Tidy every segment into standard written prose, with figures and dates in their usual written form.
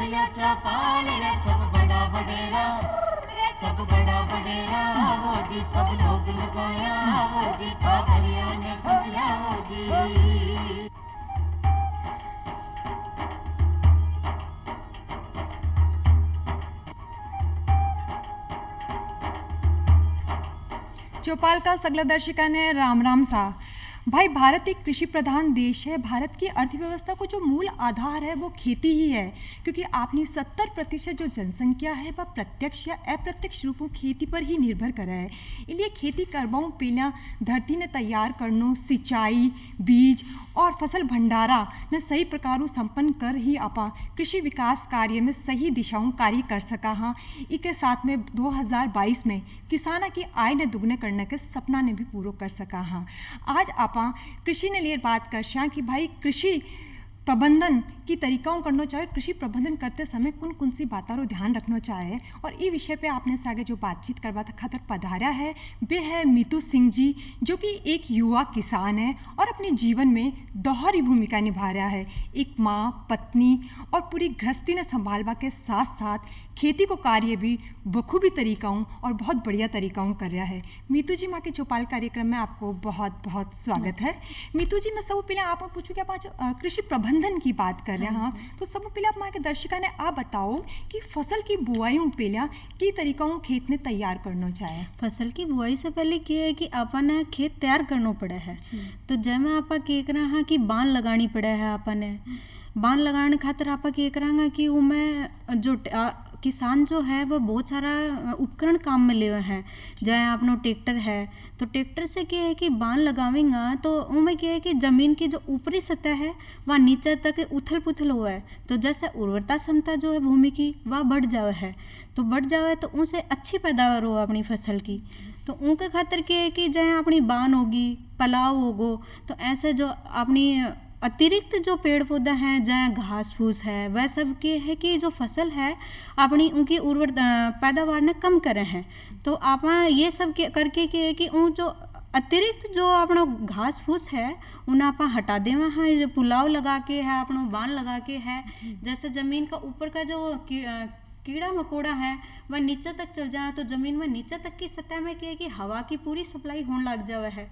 लिया चौपाल रे सब बड़ा बडेरा, सब बड़ा बडेरा वो जी सब लोग लगाया वो जी पादरिया ने सुनिया वो जी। चौपाल का सगला दर्शिका ने राम राम सा। भाई भारत एक कृषि प्रधान देश है। भारत की अर्थव्यवस्था को जो मूल आधार है वो खेती ही है, क्योंकि अपनी 70% जो जनसंख्या है वह प्रत्यक्ष या अप्रत्यक्ष रूप में खेती पर ही निर्भर कर है। इसलिए खेती करवाऊँ पहला धरती ने तैयार करनो, सिंचाई, बीज और फसल भंडारा ने सही प्रकारों संपन्न कर ही आपा कृषि विकास कार्य में सही दिशाओं कार्य कर सका हाँ। इसके साथ में 2022 में किसाना की आय ने दुगने करने के सपना ने भी पूरा कर सका हाँ। आज आपा कृषि ने लिए बात कर कि भाई कृषि प्रबंधन की तरीकाओं करना चाहे, कृषि प्रबंधन करते समय कौन कौन सी बातों को ध्यान रखना चाहे, और ये विषय पे आपने से आगे जो बातचीत करवा खातर पधारा है वे है मीतू सिंह जी, जो कि एक युवा किसान है और अपने जीवन में दोहरी भूमिका निभा रहा है। एक माँ, पत्नी और पूरी गृहस्थी ने संभालवा के साथ साथ खेती को कार्य भी बखूबी तरीकाओं और बहुत बढ़िया तरीकाओं कर रहा है। मीतू जी, माँ के चौपाल कार्यक्रम में आपको बहुत बहुत स्वागत है। मीतू जी, मैं सब पहले आप पूछूँ कि आप कृषि प्रबंधन की बात कर रहे हैं हाँ, तो सब पहले आप माँ के दर्शिका ने आप बताओ कि फसल की बुआई पहला की तरीकाओं खेत ने तैयार करना चाहे। फसल की बुआई से पहले क्या है कि अपन खेत तैयार करना पड़ा है, तो जैमें आप के करा कि बान लगानी पड़ा है। अपन बान लगाने खातिर आप के करा कि उमें जो किसान जो है वह बहुत सारा उपकरण काम में ले हैं। चाहे अपनो ट्रैक्टर है तो ट्रैक्टर से क्या है कि बान लगावेंगा तो उनमें क्या है कि ज़मीन की जो ऊपरी सतह है वह नीचे तक उथल पुथल हुआ है, तो जैसे उर्वरता क्षमता जो है भूमि की वह बढ़ जावे है, तो बढ़ जावे तो उनसे अच्छी पैदावार हो अपनी फसल की। तो उनके खातिर क्या है कि चाहे अपनी बान होगी, पलाव होगो, तो ऐसे जो अपनी अतिरिक्त जो पेड़ पौधा हैं, जहाँ घास फूस है, वह सब के है कि जो फसल है अपनी उनकी उर्वर पैदावार ने कम करे हैं। तो आप ये सब करके के कि उन जो अतिरिक्त जो अपना घास फूस है उन्हें आप हटा देवा है, जो पुलाव लगा के है, अपना बान लगा के है, जैसे ज़मीन का ऊपर का जो कीड़ा मकोड़ा है वह नीचे तक चल जाए तो ज़मीन में नीचे तक की सतह में क्या है कि हवा की पूरी सप्लाई होने लग जावे है,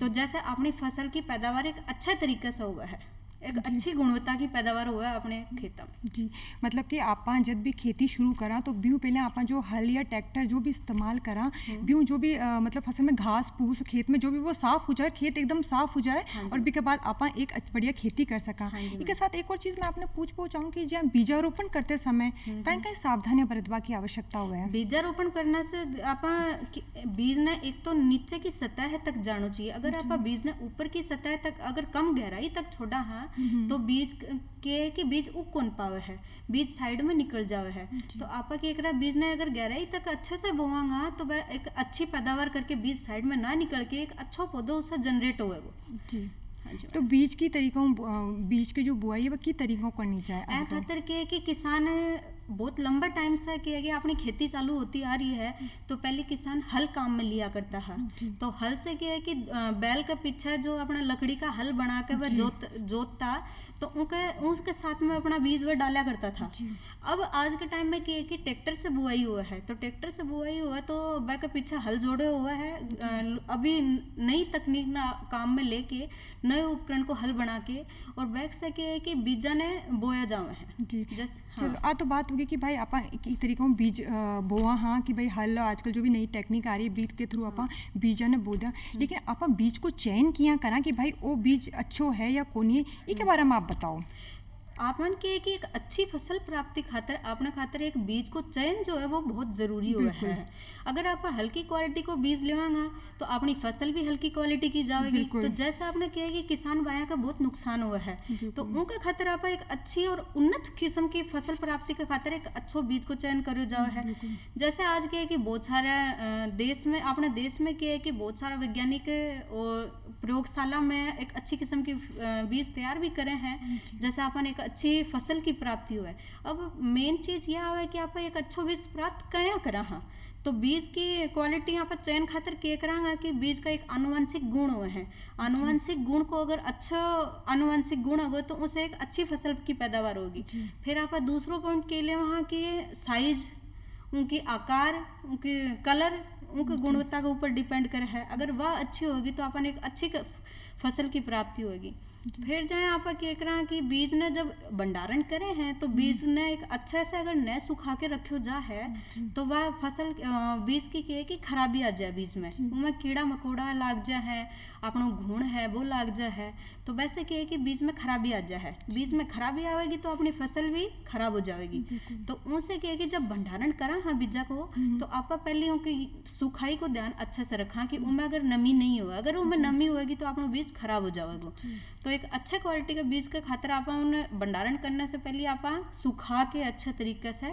तो जैसे अपनी फसल की पैदावार एक अच्छे तरीके से हुआ है, एक अच्छी गुणवत्ता की पैदावार हुआ है अपने खेतों में। जी, मतलब कि आप जब भी खेती शुरू करा तो ब्यू पहले आप जो हल या ट्रैक्टर जो भी इस्तेमाल करा, ब्यू जो भी मतलब फसल में घास फूस खेत में जो भी वो साफ हो जाए, खेत एकदम साफ हो जाए, और भी के बाद आप एक बढ़िया खेती कर सका। इसके साथ एक और चीज़ मैं आपने पूछना चाहूँ कि जहाँ बीजारोपण करते समय कहीं कहीं सावधानियां बरतवा की आवश्यकता हुआ है। बीजारोपण करने से आप बीज ने एक तो नीचे की सतह तक जाना चाहिए। अगर आप बीज ने ऊपर की सतह तक अगर कम गहराई तक छोड़ा है तो बीज के कि बीज उग कौन पावे है, बीज साइड में निकल जावे है। तो आपा के एक बीज ने अगर गहराई तक अच्छे से बोवांगा तो वह एक अच्छी पैदावार करके बीज साइड में ना निकल के एक अच्छा पौधा उससे जनरेट होगा वो। जी, तो बीज की तरीकों, बीज की जो बुआई है वह की तरीकों करनी चाहिए। खातिर के कि किसान बहुत लंबा टाइम से कि अपनी खेती चालू होती आ रही है, तो पहले किसान हल काम में लिया करता है, तो हल से क्या है कि बैल के पीछे जो अपना लकड़ी का हल बना के वह जोतता, तो उसके साथ में अपना बीज वह डाला करता था। अब आज के टाइम में क्या है कि ट्रैक्टर से बुआई हुआ है, तो ट्रैक्टर से बुआई हुआ तो वह के पीछे हल जोड़े हुआ है। अभी नई तकनीक ना काम में लेके नए उपकरण को हल बना के और बैग से क्या है कि बीजा ने बोया जावे है। जी, चलो आ तो बात होगी कि भाई आप एक तरीकों बीज बोआ हाँ कि भाई हल आजकल जो भी नई टेक्निक आ रही है बीज के थ्रू आप बीजा ने बो दिया, लेकिन आप बीज को चयन किया करा कि भाई वो बीज अच्छो है या कौन है, इसके बारे में आप बताओ। आपन के कि एक अच्छी फसल प्राप्ति खातिर आपने खातिर एक बीज को चयन जो है वो बहुत जरूरी हुआ है। अगर आप हल्की क्वालिटी को बीज लेवांगा तो अपनी फसल भी हल्की क्वालिटी की जाएगी, तो जैसे आपने किया कि किसान भाइयों का बहुत नुकसान हुआ है, तो उनके खातिर आप एक अच्छी और उन्नत किस्म की फसल प्राप्ति के खातिर एक अच्छो बीज को चयन करो जाओ है। जैसे आज क्या है कि बहुत सारा देश में अपने देश में क्या है कि बहुत सारा वैज्ञानिक और प्रयोगशाला में एक अच्छी किस्म के बीज तैयार भी करे हैं, जैसे अपन एक अच्छी फसल की प्राप्ति हुए। अब मेन चीज़ यह है कि आप एक अच्छो बीज प्राप्त कया करा। हाँ, तो बीज की क्वालिटी यहाँ पर चयन खातर के करांगा कि बीज का एक आनुवंशिक गुण हुए हैं। आनुवंशिक गुण को अगर अच्छा आनुवंशिक गुण होगा तो उसे एक अच्छी फसल की पैदावार होगी। फिर आप दूसरों पॉइंट के लिए वहाँ की साइज, उनकी आकार, उनकी कलर, उनकी गुणवत्ता के ऊपर डिपेंड कर है। अगर वह अच्छी होगी तो अपन एक अच्छी फसल की प्राप्ति होगी। फिर जाए आप कह रहा कि बीज ने जब भंडारण करे हैं तो बीज ने एक अच्छे से अगर न सुखा के रखो जा है तो वह फसल बीज की क्या है कि खराबी आ जाए, बीज में उनमें कीड़ा मकोड़ा लाग जाए है, अपनो घुण है वो लाग जाए है, तो वैसे क्या है कि बीज में खराबी आ जाए है। बीज में खराबी आएगी तो अपनी फसल भी खराब हो जाएगी। तो उनसे क्या है कि जब भंडारण करा हाँ बीजा को तो आप पहले उनकी सुखाई को ध्यान अच्छे से रखा कि उनमें अगर नमी नहीं हुआ, अगर उनमें नमी होगी तो अपना बीज खराब हो जाएगा। तो एक अच्छे क्वालिटी के बीज के खातिर आप उन्हें भंडारण करने से पहले आप सुखा के अच्छे तरीके से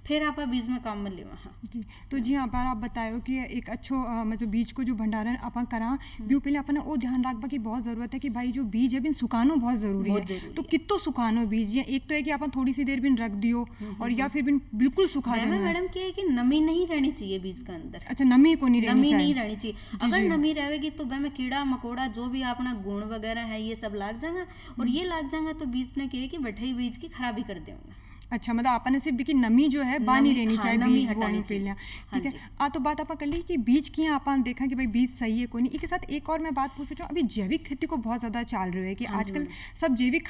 फिर आप बीज में काम में ले वहाँ। जी, तो जी हाँ बार आप बतायो कि एक अच्छो मतलब बीज को जो भंडारण अपन करा भी पहले अपन वो ध्यान रखबा की बहुत जरूरत है कि भाई जो बीज है बिन सुखानो बहुत जरूरी है। तो कितो सुखानो बीज, या एक तो है कि अपन थोड़ी सी देर बिन रख दियो और या फिर बिन बिल्कुल सुखा देना। मैडम क्या है कि नमी नहीं रहनी चाहिए बीज के अंदर। अच्छा, नमी को नहीं रहनी चाहिए। नहीं रहनी चाहिए। अगर नमी रहेगी तो वह में कीड़ा मकोड़ा जो भी अपना गुण वगैरह है ये सब लाग जाएगा, और ये लाग जाएगा तो बीज ने क्या है कि बैठे बीज की खराबी कर देंगे। अच्छा, मतलब आपने सिर्फ की नमी जो है बानी रहनी चाहिए, नमी बीज हटानी चाहिए। ठीक है। तो बात आप कर ली कि बीज की अपन देखा कि भाई बीज सही है कोई नहीं। इसके साथ एक और मैं बात पूछ रही हूँ, अभी जैविक खेती को बहुत ज़्यादा चल रही है कि आजकल सब जैविक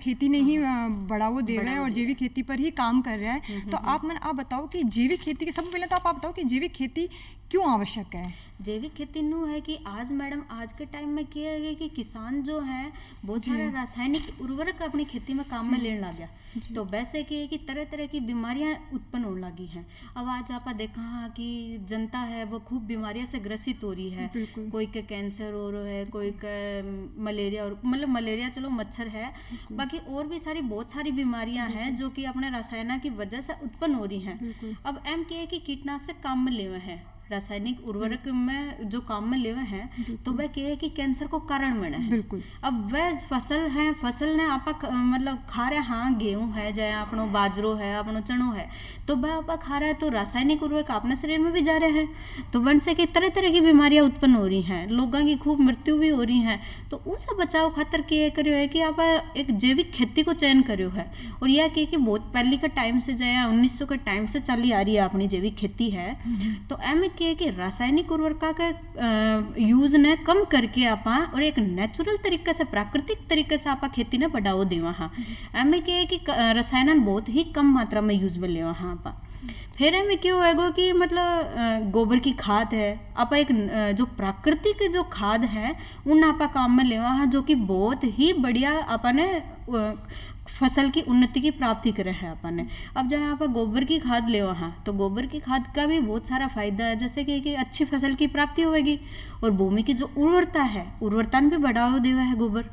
खेती ने ही बढ़ावा दे रहा है और जैविक खेती पर ही काम कर रहा है। तो आप बताओ कि जैविक खेती के सबसे पहले तो आप बताओ कि जैविक खेती क्यों आवश्यक है? जैविक खेती नु है कि आज मैडम आज के टाइम में क्या है कि किसान जो है बहुत सारे रासायनिक उर्वरक अपनी खेती में काम में लेने लग गया। तो वैसे क्या है कि तरह तरह की बीमारियां उत्पन्न होने लगी हैं। अब आज आप देखा कि जनता है वो खूब बीमारियों से ग्रसित हो रही है। कोई के कैंसर हो रहा है, कोई के मलेरिया, और मतलब मलेरिया चलो मच्छर है, बाकी और भी सारी बहुत सारी बीमारियां हैं जो कि अपने रसायन की वजह से उत्पन्न हो रही हैं। अब एम क्या है कि कीटनाशक काम में लेवे हैं, रासायनिक उर्वरक में जो काम में लेवे हैं तो वह क्या है कि कैंसर को कारण बने हैं। बिल्कुल। अब वह फसल ने आप मतलब खा रहे, हाँ गेहूं है चाहे अपनो बाजरो है अपनो चनो है, तो वह आप खा रहा है तो रासायनिक उर्वरक अपने शरीर में भी जा रहे हैं, तो वन से कि तरह तरह की बीमारियां उत्पन्न हो रही हैं, लोगों की खूब मृत्यु भी हो रही है। तो उनसे बचाव खातर क्या करियो है कि आप एक जैविक खेती को चयन करियो है। और यह कि बहुत पहले के टाइम से जो 1900 के टाइम से चली आ रही है अपनी जैविक खेती है। तो एम कि रासायनिक उर्वरका का यूज ने कम करके आप और एक नेचुरल तरीके से प्राकृतिक तरीके से आप खेती ने बढ़ावा देवा। हाँ एम के कि रसायन बहुत ही कम मात्रा में यूज में लेवा। हाँ आप फिर में क्यों होगा कि मतलब गोबर की खाद है आप एक जो प्राकृतिक जो खाद है उन आप काम में लेवा है, जो कि बहुत ही बढ़िया अपने फसल की उन्नति की प्राप्ति करे हैं अपन ने। अब जहाँ आप गोबर की खाद ले वहाँ तो गोबर की खाद का भी बहुत सारा फायदा है, जैसे कि अच्छी फसल की प्राप्ति होगी और भूमि की जो उर्वरता है उर्वरता भी बढ़ावा देवा है गोबर।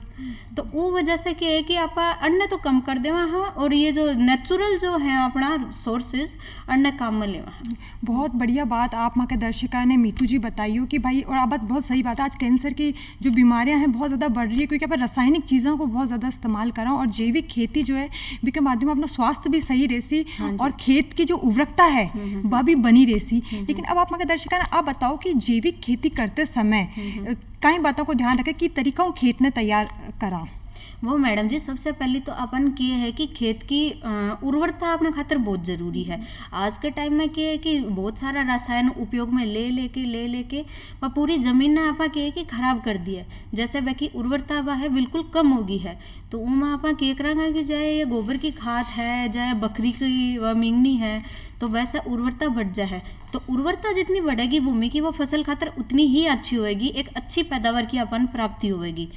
तो वो वजह से क्या है कि आप अन्न तो कम कर देवा हाँ, और ये जो नेचुरल जो है अपना सोर्सेज अन्न काम में लेवा। बहुत बढ़िया बात आप माँ के दर्शिका ने मीतू जी बताई हो कि भाई, और आप बहुत सही बात है, आज कैंसर की जो बीमारियां हैं बहुत ज़्यादा बढ़ रही है क्योंकि आप रासायनिक चीज़ों को बहुत ज़्यादा इस्तेमाल करा और जैविक खेती जो है भी के माध्यम में अपना स्वास्थ्य भी सही रहसी और खेत की जो उर्वरकता है वह भी बनी रहसी। लेकिन अब आप माँ के दर्शिका ने आप बताओ कि जैविक खेती करते समय कई बातों को ध्यान रखें कि तरीकों खेत ने तैयार करा। वो मैडम जी सबसे पहले तो अपन ये है कि खेत की उर्वरता अपने खातिर बहुत ज़रूरी है। आज के टाइम में क्या है कि बहुत सारा रसायन उपयोग में ले लेके वह पूरी ज़मीन ने आपा क्या है कि ख़राब कर दिया, जैसे वह की उर्वरता वह है बिल्कुल कम होगी है। तो उनमें आपा क्या करेंगे कि चाहे ये गोबर की खाद है चाहे बकरी की वह मिंगनी है तो वैसे उर्वरता बढ़ जाए। तो उर्वरता जितनी बढ़ेगी भूमि की वो फसल खातर उतनी ही अच्छी होएगी, एक अच्छी पैदावार की अपन प्राप्ति होएगी।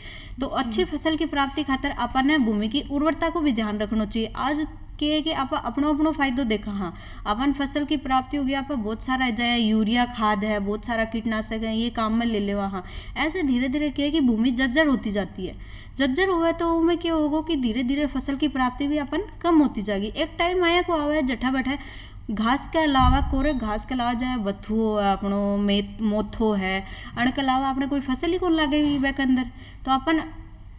तो अच्छी फसल की प्राप्ति खातर अपन ने भूमि की उर्वरता को भी ध्यान रखना चाहिए। आज के कि आप अपनो फायदो देखा हाँ अपन फसल की प्राप्ति होगी, आप बहुत सारा चाहे यूरिया खाद है बहुत सारा कीटनाशक है ये काम में ले ले वहाँ, ऐसे धीरे धीरे क्या है कि भूमि जर्जर होती जाती है। जर्जर हुआ तो उनमें क्या होगा कि धीरे धीरे फसल की प्राप्ति भी अपन कम होती जाएगी। एक टाइम आया को आवा है जठा बैठा घास के अलावा कोरे घास के अलावा जाए बथुओ है अपनो मोथो है, अण के अलावा अपने कोई फसल ही कौन लागेगी वे के अंदर। तो अपन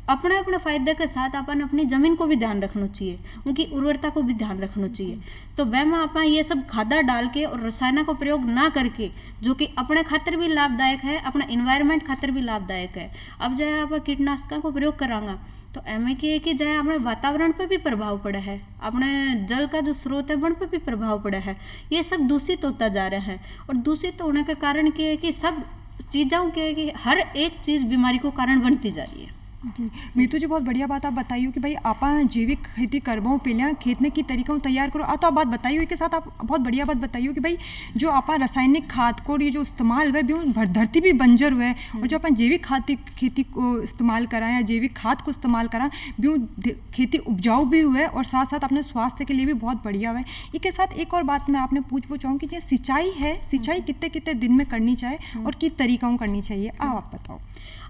अपने अपने फायदे के साथ अपन अपनी जमीन को भी ध्यान रखना चाहिए, उनकी उर्वरता को भी ध्यान रखना चाहिए। तो वह में अपन ये सब खादा डाल के और रसायनों को प्रयोग ना करके, जो कि अपने खातिर भी लाभदायक है, अपना इन्वायरमेंट खातिर भी लाभदायक है। अब जाए आप कीटनाशकों को प्रयोग करांगा तो एम के कि जाए अपने वातावरण पर भी प्रभाव पड़ा है, अपने जल का जो स्रोत है वन पर भी प्रभाव पड़ा है। ये सब दूषित होता जा रहा है और दूषित होने के कारण क्या है कि सब चीज़ों के कि हर एक चीज़ बीमारी को कारण बनती जा रही है। जी मीतू जी बहुत बढ़िया बात आप बताइयो कि भाई आप जैविक खेती करबो पहले खेत में की तरीका तैयार करो। तो आप बात बताइयो के साथ आप बहुत बढ़िया बात बताइयो कि भाई जो आप रासायनिक खाद को ये जो इस्तेमाल हुआ है धरती भी बंजर हुआ है, और जो अपन जैविक खेती को इस्तेमाल करा या जैविक खाद को इस्तेमाल करा भी खेती उपजाऊ भी हुआ है और साथ साथ अपने स्वास्थ्य के लिए भी बहुत बढ़िया हुआ है। इसके साथ एक और बात मैं आपने पूछना चाहूँ कि जो सिंचाई है, सिंचाई कितने कितने दिन में करनी चाहिए और किस तरीका करनी चाहिए, आप बताओ।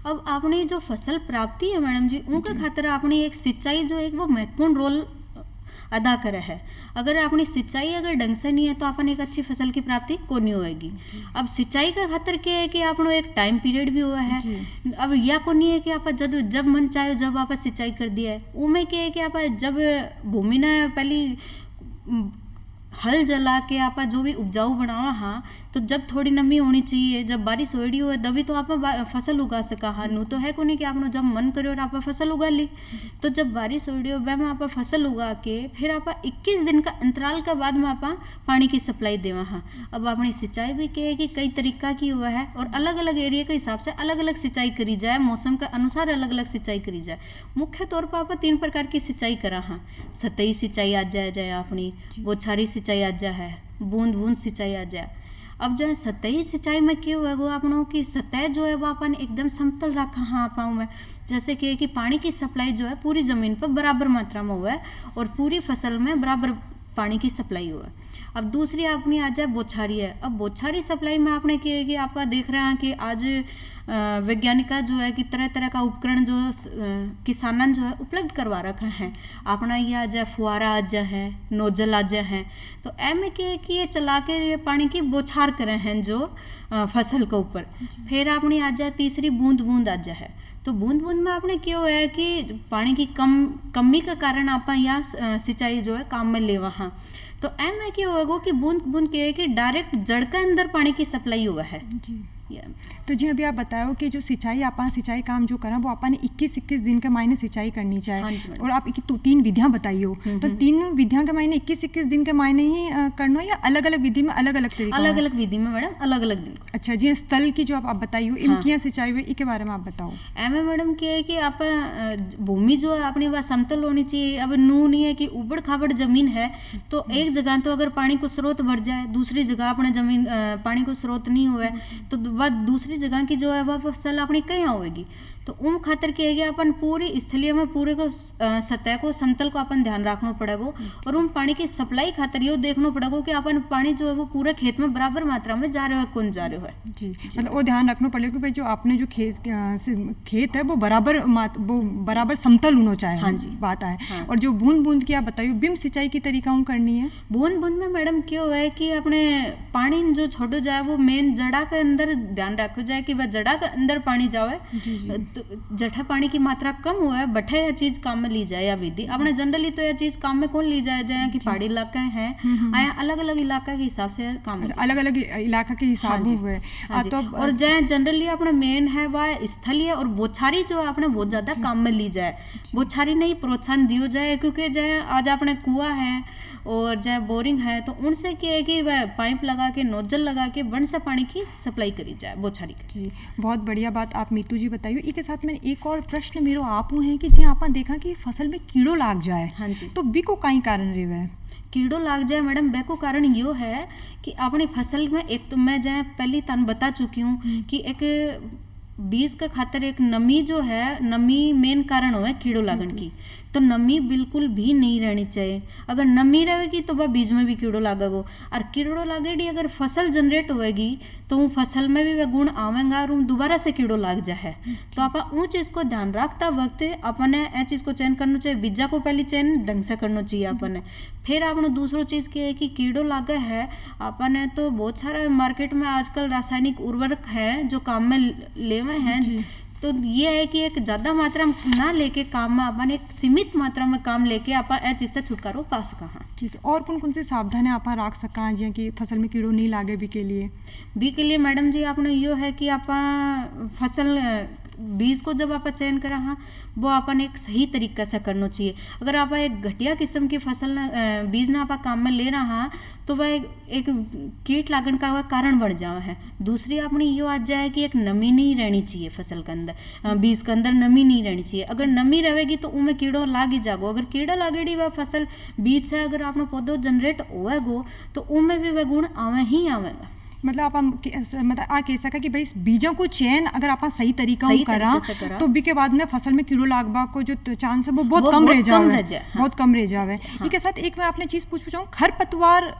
अब आपने जो फसल प्राप्ति है मैडम जी, उनके खातिर आपने एक सिंचाई जो एक वो महत्वपूर्ण रोल अदा करे है। अगर अपनी सिंचाई अगर ढंग से नहीं है तो अपन एक अच्छी फसल की प्राप्ति को नहीं होएगी। अब सिंचाई का खातिर क्या है कि आपनो एक टाइम पीरियड भी हुआ है। अब यह को नहीं है कि आप जब मन चाहे जब आप सिंचाई कर दिया है। उनमें क्या है कि आप जब भूमि ने पहली हल जला के आप जो भी उपजाऊ बनावा, हाँ, तो जब थोड़ी नमी होनी चाहिए, जब बारिश हो रही हो तभी तो आप फसल उगा सका। हाँ, नू तो है को नहीं कि आपने जब मन करे और आप फसल उगा ली। तो जब बारिश हो रही हो वह में आप फसल उगा के फिर आप 21 दिन का अंतराल के बाद में आप पानी की सप्लाई देवा। हाँ, अब अपनी सिंचाई भी क्या है कि कई तरीका की हुआ है और अलग अलग एरिया के हिसाब से अलग अलग सिंचाई करी जाए, मौसम के अनुसार अलग अलग सिंचाई करी जाए। मुख्य तौर पर आप 3 प्रकार की सिंचाई करा। हाँ, सतही सिंचाई आ जाए अपनी, बौछारी सिंचाई आ जाए है, बूंद बूंद सिंचाई आ जाए। अब जो है सतही सिंचाई में क्या हुआ वो अपनों की सतह जो है वो अपन एकदम समतल रखा। हाँ पाऊँ मैं जैसे कि पानी की सप्लाई जो है पूरी ज़मीन पर बराबर मात्रा में हुआ है और पूरी फसल में बराबर पानी की सप्लाई हुआ है। अब दूसरी अपनी आ जाए बौछारी है। अब बौछारी सप्लाई में आपने किया कि आप देख रहे हैं कि आज वैज्ञानिक जो है कि तरह तरह का उपकरण जो किसानन जो है उपलब्ध करवा रखा है। अपना ये आ जाए फुहारा आ जाए है, नोजल आ जाए है, तो ऐमें क्या है कि ये चला के ये पानी की बौछार करे हैं जो फसल के ऊपर। फिर अपनी आ जाए तीसरी बूंद बूंद आ जाए है। तो बूंद बूंद में आपने क्या हुआ है कि पानी की कमी के कारण आप यहाँ सिंचाई जो है काम में ले वहाँ। तो एम है क्या होगा कि बूंद बूंद क्या है कि डायरेक्ट जड़ के अंदर पानी की सप्लाई हुआ है जी। तो जी अभी आप बताओ कि जो सिंचाई सिंचाई काम जो करा वो अपन 21 दिन के मायने सिंचाई करनी चाहिए। और आप 3 विधियां बताइयो, तो 3 विधियां के मायने 21 दिन के मायने ही करना या अलग अलग विधि में अलग अलग तरीका? अलग अलग विधि में मैडम, अलग अलग दिन। अच्छा जी, स्थल की जो आप बताइयो इनकी सिंचाई हुई इसके बारे में आप बताओ। एम मैडम क्या है कि आप भूमि जो है अपनी वह समतल होनी चाहिए। अब नू नहीं है कि उबड़ खाबड़ जमीन है तो एक जगह तो अगर पानी को स्रोत भर जाए, दूसरी जगह अपने जमीन पानी को स्रोत नहीं हुआ तो वह दूसरी जगह की जो है वह फसल अपनी कहाँ होगी। तो उन खातर क्या है अपन पूरी स्थलीय में पूरे को सतह को समतल को अपन ध्यान रखना पड़ेगा और उन पानी की सप्लाई खातर ये देखना पड़ेगा कि अपन पानी जो है वो पूरे खेत में बराबर मात्रा में जा रहा है, कौन जा रहा है जी। मतलब वो ध्यान रखना पड़ेगा कि भाई जो आपने जो खेत है वो बराबर समतल होना चाहिए। हाँ जी, बात है। हाँ। और जो बूंद बूंद की आप बताइए बिम सिंचाई की तरीका करनी है। बूंद बूंद में मैडम क्या हुआ है कि अपने पानी जो छोड़ो जाए वो मेन जड़ा के अंदर ध्यान रखो जाए कि वह जड़ा के अंदर पानी जावे। तो जठा पानी की मात्रा कम हुआ है बठा यह चीज काम में ली जाए या विधि अपने जनरली तो यह चीज काम में कौन ली जाए कि पहाड़ी इलाके हैं आया अलग अलग इलाका के हिसाब से काम अलग अलग इलाका के हिसाब में हुए। तो और जहाँ जनरली अपना मेन है वह स्थलीय और बौछारी जो है अपने बहुत ज्यादा काम में ली जाए। बौछारी नहीं प्रोत्साहन दियो जाए क्योंकि जहाँ आज अपने कुआं है और जहाँ बोरिंग है तो उनसे क्या है कि वह पाइप लगा के नोजल लगा के वन से पानी की सप्लाई करी जाए बौछारी जी। बहुत बढ़िया बात आप मीतू जी बताइए। इसके साथ में एक और प्रश्न मेरो आप है कि जी आप देखा कि फसल में कीड़ो लाग जाए। हाँ जी। तो बी को कई कारण रहे है कीड़ो लाग जाए मैडम बे को कारण यो है कि अपनी फसल में एक तो मैं जहाँ पहली तन बता चुकी हूँ कि एक बीज का खातर एक नमी जो है नमी मेन कारण हो है कीड़ो लागन की। तो नमी बिल्कुल भी नहीं रहनी चाहिए। अगर नमी रहेगी तो वह बीज में भी कीड़ो लागेगो और कीड़ो लागेगी अगर फसल जनरेट होएगी तो वो फसल में भी वह गुण आवेगा और दोबारा से कीड़ो लाग जाए। तो आप उन चीज़ को ध्यान रखता वक्त अपने ए चीज़ को चयन करना चाहिए। बीजा को पहले चयन ढंग से करना चाहिए अपने, फिर आपने दूसरो चीज़ क्या है कि कीड़ो लागे है अपन तो बहुत सारा मार्केट में आजकल रासायनिक उर्वरक है जो काम में लेवे हैं। तो ये है कि एक ज़्यादा मात्रा में ना लेके काम में अपन एक सीमित मात्रा में काम लेके अपन ए चीज़ से छुटकारो पा सका हाँ। ठीक है, और कौन कौन से सावधानी आप रख सका जियां कि फसल में कीड़ो नहीं लागे भी के लिए मैडम जी आपने यो है कि आप फसल बीज को जब आप चयन करा हाँ वो अपन एक सही तरीका से करना चाहिए। अगर आप एक घटिया किस्म की फसल बीज ना आप काम में ले रहा हाँ तो वह एक कीट लागण का वह कारण बढ़ जावा है। दूसरी अपनी यो आ जाए कि एक नमी नहीं रहनी चाहिए फसल के अंदर, बीज के अंदर नमी नहीं रहनी चाहिए। अगर नमी रहेगी तो उनमें कीड़ो लाग ही जागो। अगर कीड़ा लागेगी वह फसल बीज से अगर आपने पौधो जनरेट होएगो तो उनमें भी वह गुण आवे ही आवेगा। मतलब आ कह सका कि भाई बीजों को चयन अगर आप सही तरीका करा तो बी के बाद में फसल में कीड़ो लागबा को जो चांस है वो बहुत कम रह जावे, बहुत कम रह जावे। इसके साथ एक मैं आपने चीज पूछूं खरपतवार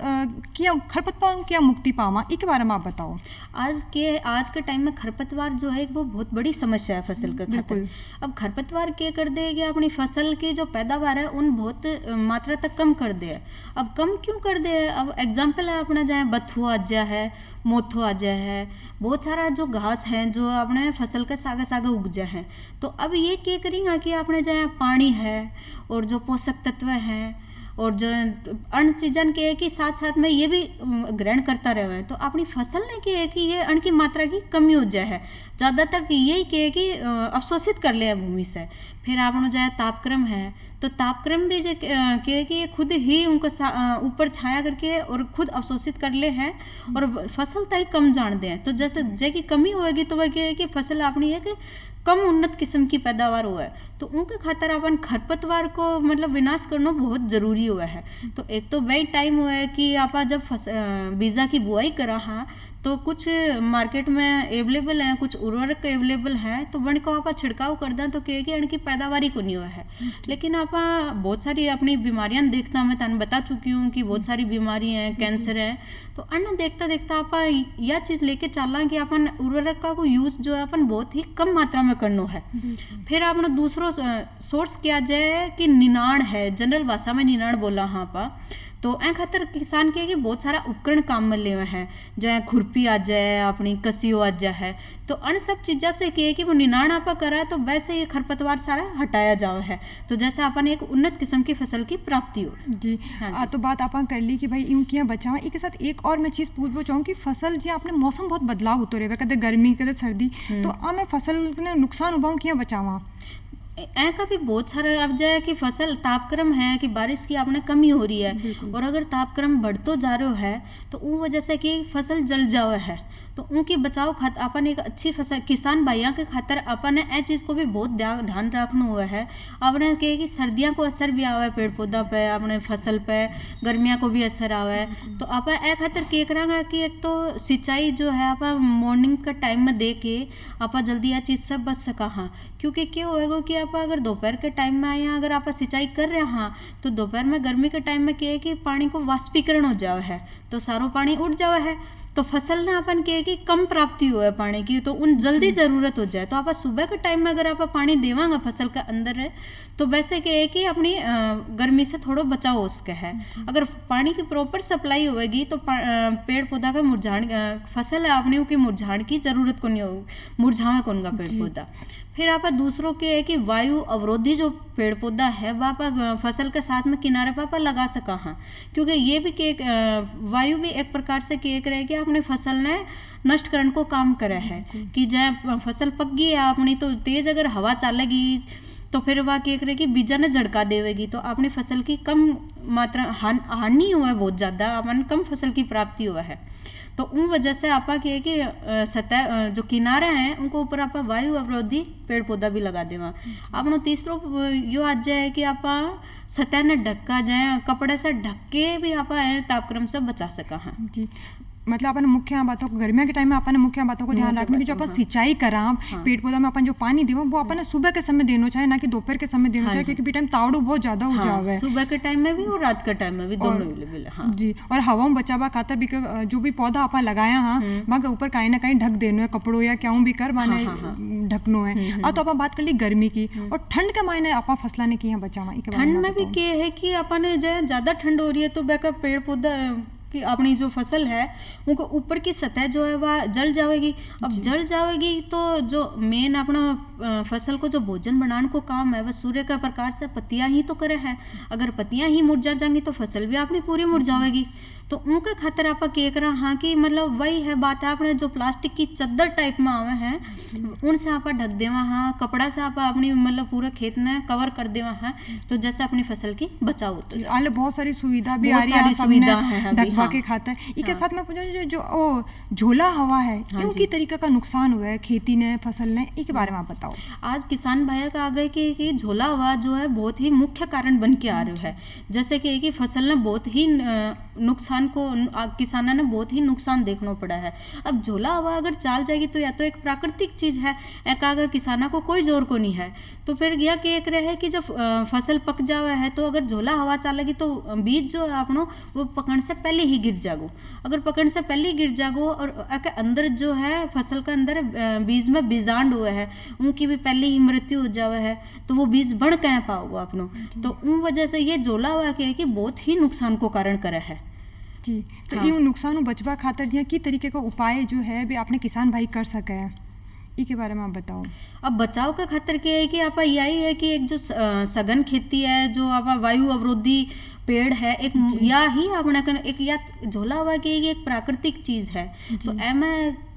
क्या मुक्ति पावा इसके बारे में आप बताओ। आज के टाइम में खरपतवार जो है वो बहुत बड़ी समस्या है फसल के खातिर। अब खरपतवार क्या कर दे कि अपनी फसल की जो पैदावार है उन बहुत मात्रा तक कम कर दे। अब कम क्यों कर दे? अब एग्जाम्पल है अपना जाए बथुआ आजा है, मोथो आजा है, बहुत सारा जो घास है जो अपने फसल के सागे सागे उग जा है। तो अब ये क्या करेंगे कि अपने जाए पानी है और जो पोषक तत्व हैं और जो अन्य चीज़न के है कि साथ साथ में ये भी ग्रहण करता रहे तो अपनी फसल ने क्या है कि ये अन्न की मात्रा की कमी हो जाए है। ज़्यादातर यही क्या है कि अवशोषित कर ले भूमि से। फिर आपनो जाए तापक्रम है तो तापक्रम भी जो क्या है कि ये खुद ही उनको ऊपर छाया करके और खुद अवशोषित कर ले हैं और फसल तक कम जान दें। तो जैसे की कमी होएगी तो वह क्या है कि फसल अपनी है कि कम उन्नत किस्म की पैदावार हुआ है। तो उनके खातर अपन खरपतवार को मतलब विनाश करना बहुत ज़रूरी हुआ है। तो एक तो वही टाइम हुआ है कि आप जब बीजा की बुआई करा हाँ तो कुछ मार्केट में अवेलेबल हैं, कुछ उर्वरक अवेलेबल हैं तो वन को आप छिड़काव कर दें तो क्या कि इनकी पैदावारी को नहीं हुआ है। लेकिन आप बहुत सारी अपनी बीमारियां देखता मैं तन बता चुकी हूँ कि बहुत सारी बीमारी हैं, कैंसर है। तो अन्न देखता देखता आप यह चीज़ लेके चलना कि अपन उर्वरक का को यूज़ जो है अपन बहुत ही कम मात्रा में करना है। फिर आपने दूसरों सोर्स किया जाए कि निनाण है, जनरल भाषा में निनाण बोला हाँ पा। तो ए खातर किसान के कि बहुत सारा उपकरण काम में ले हैं जो खुरपी आ जाए अपनी कसियो आ जाए है। तो अन सब चीज़ा से क्या कि वो निनाण आपा करा तो वैसे ये खरपतवार सारा हटाया जावा है। तो जैसे अपन एक उन्नत किस्म की फसल की प्राप्ति हो जी। हाँ तो बात अपन कर ली कि भाई यूँ किया बचावा। इसके साथ एक और मैं चीज़ पूछना चाहूँ कि फसल जी आपने मौसम बहुत बदलाव होते रहे कदे गर्मी कदे सर्दी तो मैं फसल ने नुकसान हुआ किया बचावा का भी बहुत सारा अब जाए कि फसल तापक्रम है कि बारिश की आपने कमी हो रही है और अगर तापक्रम बढ़तो जा रहा है तो उन वजह से कि फसल जल जावे है। तो उनकी बचाव खातर अपन एक अच्छी फसल किसान भाइयों के खातर अपन ए चीज़ को भी बहुत ध्यान रखना हुआ है। अपने कहे कि सर्दियों को असर भी आवा है पेड़ पौधा पे, अपने फसल पे गर्मियाँ को भी असर आवा है। तो आप ए खातर क्या करांगा कि एक तो सिंचाई जो है आप मॉर्निंग का टाइम में दे के आप जल्दी यह चीज़ से बच सका हाँ। क्योंकि क्या होएगा कि आप अगर दोपहर के टाइम में या अगर आप सिंचाई कर रहे हाँ तो दोपहर में गर्मी के टाइम में क्या है कि पानी को वाष्पीकरण हो जावा है तो सारो पानी उड़ जावा है। तो फसल ने अपन कहे कि कम प्राप्ति हो है पानी की तो उन जल्दी ज़रूरत हो जाए। तो आप सुबह के टाइम में अगर आप पानी देवांगा फसल का अंदर है तो वैसे कहे कि अपनी गर्मी से थोड़ा बचाव हो सके है। अगर पानी की प्रॉपर सप्लाई होगी तो पेड़ पौधा का मुरझाण फसल है अपने की मुरझाण की ज़रूरत को नहीं हो, मुरझावे कौन का पेड़ पौधा। फिर आप दूसरों के है कि वायु अवरोधी जो पेड़ पौधा है वह आप फसल के साथ में किनारे पर आप लगा सका हाँ। क्योंकि ये भी केक वायु भी एक प्रकार से केक रहे कि आपने फसल ने नष्ट करने को काम करा है कि जब फसल पक गई है अपनी तो तेज़ अगर हवा चलेगी तो फिर वह क्या करे कि बीजा ने झड़का देवेगी तो अपनी फसल की कम मात्रा हानि हुआ है बहुत ज़्यादा अपन कम फसल की प्राप्ति हुआ है। तो उन वजह से आपा क्या है कि सतह जो किनारे हैं उनको ऊपर आप वायु अवरोधी पेड़ पौधा भी लगा देवा। आपनो तीसरो यो आ जाए कि आप सतह ने ढक्का जाए कपड़े से ढक के भी आप तापक्रम से बचा सका हाँ जी। मतलब अपन मुख्य बातों को गर्मियों के टाइम में अपन मुख्य बातों को ध्यान रखने की जो अपन सिंचाई करा पेड़ पौधा में अपन जो पानी देवो वो अपन सुबह के समय देना चाहिए, ना कि दोपहर के समय देना चाहिए, क्योंकि बी टाइम तावड़ू बहुत ज्यादा हो जावे। सुबह के टाइम में भी और रात के टाइम में भी दोनों अवेलेबल है। जी, और हवा में बचावा खातर भी जो भी पौधा अपन लगाया हाँ वहाँ के ऊपर कहीं ना कहीं ढक देनो है, कपड़ों या क्या भी कर माने ढकनो है। अब तो अपन बात कर ली गर्मी की, और ठंड के मायने अपन फसला ने की बचावा। ठंड में भी क्या है कि अपन ज्यादा ठंड हो रही है तो बैका पेड़ पौधा कि अपनी जो फसल है उनको ऊपर की सतह जो है वह जल जाएगी। अब जल जाएगी तो जो मेन अपना फसल को जो भोजन बनाने को काम है वह सूर्य का प्रकाश से पत्तियां ही तो करे है। अगर पत्तियां ही मुरझा जाएंगी तो फसल भी अपनी पूरी मुरझाएगी। तो उनके खातर आप केक रहा हाँ कि मतलब वही है बात है, आपने जो प्लास्टिक की चद्दर टाइप में आवे हैं उनसे आप ढक देवा हाँ, कपड़ा से आप अपनी मतलब पूरा खेत में कवर कर देवा है, तो जैसे अपनी फसल की बचाव होती है। आले बहुत सारी सुविधा भी आ रही है सुविधा है ढकवा के खातर। इसके साथ में पूछा जो झोला हवा है इनकी तरीके का नुकसान हुआ है खेती ने फसल ने, इसके बारे में आप बताओ। आज किसान भाइयों का आ गए कि झोला हवा जो है बहुत ही मुख्य कारण बन के आ रहा है। जैसे कि फसल ने बहुत ही नुकसान को किसानों ने बहुत ही नुकसान देखना पड़ा है। अब झोला हवा अगर चाल जाएगी तो या तो एक प्राकृतिक चीज है, एक अगर किसानों को कोई जोर को नहीं है, तो फिर यह एक रहे कि जब फसल पक जावे है तो अगर झोला हवा चालेगी तो बीज जो है अपनो वो पकड़ से पहले ही गिर जागो। अगर पकड़ से पहले ही गिर जागो और अंदर जो है फसल के अंदर बीज में बीजांड हुए है उनकी भी पहले ही मृत्यु हो जावे है तो वो बीज बढ़ कह पाओगे अपनो। तो उन वजह से ये झोला हवा के है कि बहुत ही नुकसान को कारण करे है। जी, तो ये नुकसान बचवा खातर यहाँ की तरीके का उपाय जो है भी आपने किसान भाई कर सके हैं, इसके बारे में आप बताओ। अब बचाव का खतर क्या है कि आप यही है कि एक जो सघन खेती है जो आप वायु अवरोधी पेड़ है एक या ही अपना एक या झोला हवा की एक प्राकृतिक चीज है। तो एम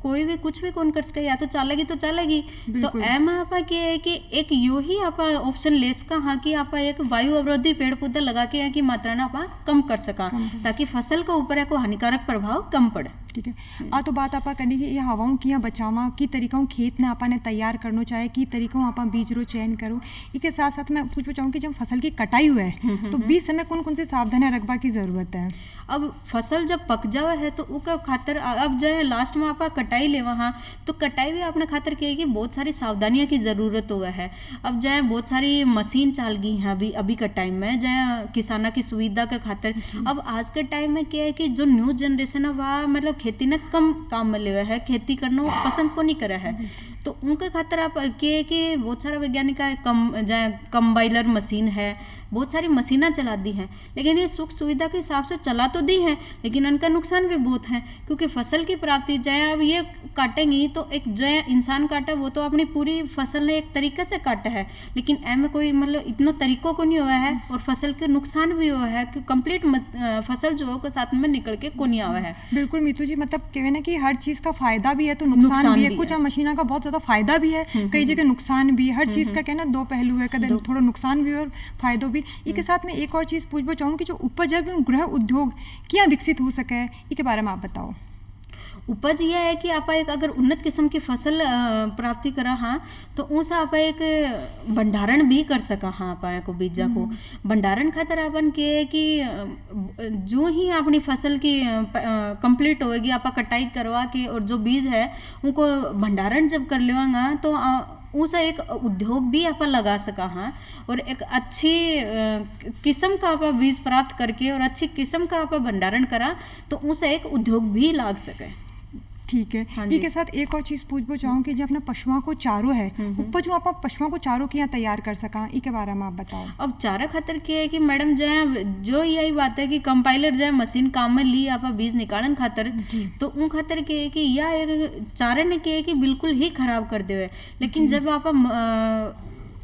कोई भी कुछ भी कौन कर सके, या तो चलेगी तो चलेगी। तो एम आप क्या है कि एक यो ही आप ऑप्शन ले सका हाँ कि आप एक वायु अवरोधी पेड़ पौधे लगा के यहाँ की मात्रा ना आप कम कर सका ताकि फसल के ऊपर को हानिकारक प्रभाव कम पड़े। ठीक है, तो बात आप करनी कि ये हवाओं की यहाँ बचावा की तरीकों खेत ने आपने तैयार करना चाहे की तरीकों आप बीज रो चयन करो। इसके साथ साथ मैं पूछ चाहूँ कि जब फसल की कटाई हुआ है तो बीज समय कौन कौन सी सावधानियां रखवा की जरूरत है। अब फसल जब पक जावा है तो उसका खातर अब जो है लास्ट में आप कटाई ले वहाँ तो कटाई भी अपने खातर क्या है कि बहुत सारी सावधानियों की ज़रूरत हुआ है। अब जो है बहुत सारी मशीन चल गई हैं अभी का टाइम में जो किसानों की सुविधा के खातर। अब आज के टाइम में क्या है कि जो न्यू जनरेशन है वह मतलब खेती ने कम काम में ले है, खेती करना पसंद को नहीं करे है। तो उनके खातर आप क्या कि बहुत सारा वैज्ञानिक कंबाइलर मशीन है, बहुत सारी मशीनें चला दी हैं, लेकिन ये सुख सुविधा के हिसाब से चला तो दी है लेकिन इनका नुकसान भी बहुत है क्योंकि फसल की प्राप्ति जय अब ये काटेंगी तो एक जय इंसान काटा वो तो अपनी पूरी फसल ने एक तरीके से काटा है, लेकिन एम कोई मतलब इतना तरीकों को नहीं हुआ है और फसल के नुकसान भी हुआ है कि कंप्लीट फसल जो है साथ में निकल के को नहीं आवा है। बिल्कुल मीतू जी, मतलब कहना ना कि हर चीज का फायदा भी है तो नुकसान भी है। कुछ मशीनों का बहुत ज्यादा फायदा भी है, कई जगह नुकसान भी है। हर चीज का कहना दो पहलू है, कदम थोड़ा नुकसान भी और फायदा भी। इसके साथ में एक और चीज पूछना चाहूँ कि जो उपज है गृह उद्योग क्या विकसित हो सके, इसके बारे में आप बताओ। उपज यह है कि आप एक अगर उन्नत किस्म की फसल प्राप्ति करा हाँ तो उनसे आप एक भंडारण भी कर सका हाँ आप को बीजा को भंडारण खातर अपन के है कि जो ही अपनी फसल की कंप्लीट होएगी आप कटाई करवा के और जो बीज है उनको भंडारण जब कर लेवागा तो उसे एक उद्योग भी आप लगा सका हाँ और एक अच्छी किस्म का आप बीज प्राप्त करके और अच्छी किस्म का आप भंडारण करा तो उसे एक उद्योग भी लाग सके। ठीक है, हाँ इसके साथ एक और चीज़ पूछना चाहूँ कि जो अपना पशुओं को चारो है ऊपर जो आप पशुओं को चारों के यहाँ तैयार कर सका, इसके बारे में आप बताओ। अब चारा खातर क्या है कि मैडम जो यही बात है कि कंपाइलर जो मशीन काम में ली आप बीज निकालन खातर तो उन खातर क्या है कि यह एक चारे ने क्या है कि बिल्कुल ही खराब कर दे। लेकिन जब आप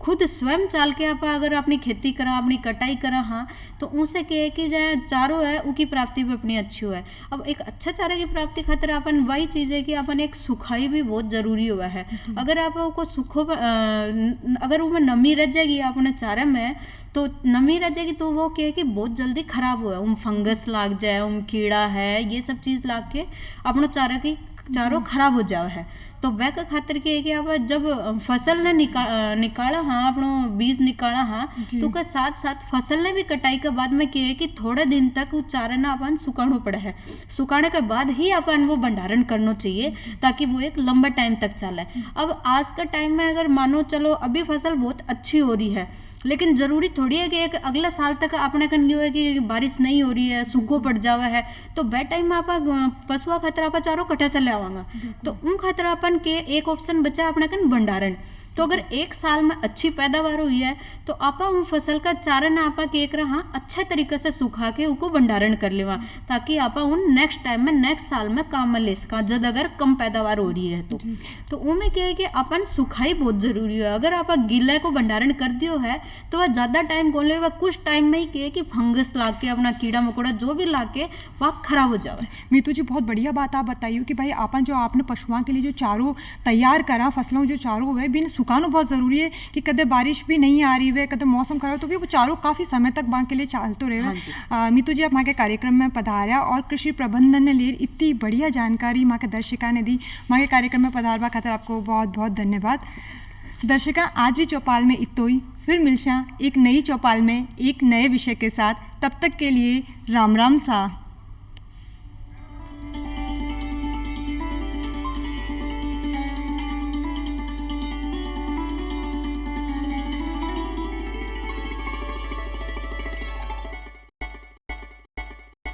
खुद स्वयं चाल के आप अगर अपनी खेती करा अपनी कटाई करा हाँ तो उनसे क्या है कि जहाँ चारों है उनकी प्राप्ति भी अपनी अच्छी हुआ है। अब एक अच्छा चारा की प्राप्ति खातिर अपन वही चीज़ है कि अपन एक सुखाई भी बहुत ज़रूरी हुआ है। अगर आपको सूखो अगर उसमें नमी रह जाएगी अपने चारे में तो नमी रह जाएगी तो वो क्या है कि बहुत जल्दी खराब हुआ है, फंगस लाग जाए कीड़ा है ये सब चीज़ लाग के अपना चारा की चारों खराब हो जावे है। तो वह का खातिर के है कि अब जब फसल ने निकाला हाँ अपनो बीज निकाला हाँ तो का साथ साथ फसल ने भी कटाई के बाद में क्या है कि थोड़े दिन तक वो चारे ना अपन सुखाना पड़ा है। सुखाने के बाद ही अपन वो भंडारण करना चाहिए ताकि वो एक लंबा टाइम तक चले। अब आज का टाइम में अगर मानो चलो अभी फसल बहुत अच्छी हो रही है, लेकिन जरूरी थोड़ी है कि एक अगले साल तक अपने कन ये है कि बारिश नहीं हो रही है, सूखो पड़ जावा है, तो वह टाइम में आप पशुआ खातर आप चारों कट्ठे से ले आवांगा। तो उन खातर अपन के एक ऑप्शन बचा अपने कन भंडारण। तो अगर एक साल में अच्छी पैदावार हुई है तो आपा उन फसल का चारण आपा के रहा अच्छे तरीके से सुखा के उनको भंडारण कर लेवा ताकि आपा उन नेक्स्ट टाइम में नेक्स्ट साल में काम में ले सका जब अगर कम पैदावार हो रही है तो उनमें क्या है कि अपन सुखाई बहुत जरूरी है। अगर आप गीले को भंडारण कर दियो है तो वह ज़्यादा टाइम कौन ले, वह कुछ टाइम में ही क्या है कि फंगस ला के अपना कीड़ा मकोड़ा जो भी ला के वह खराब हो जाए। मीतू जी बहुत बढ़िया बात आप बताइए कि भाई अपन जो आपने पशुओं के लिए जो चारों तैयार करा, फसलों जो चारों हुए बिन सुखाना बहुत ज़रूरी है कि कदे बारिश भी नहीं आ रही है, कदे मौसम खराब तो भी वो चारों काफ़ी समय तक वहाँ के लिए चलते रहे। मीतू जी आप वहाँ के कार्यक्रम में पधारा और कृषि प्रबंधन ने लिए इतनी बढ़िया जानकारी वहाँ के दर्शका ने दी। वहाँ के कार्यक्रम में पधारवा खातर आपको बहुत बहुत धन्यवाद। दर्शका आज ही चौपाल में इतो ही फिर मिलशा एक नई चौपाल में एक नए विषय के साथ। तब तक के लिए राम राम सा।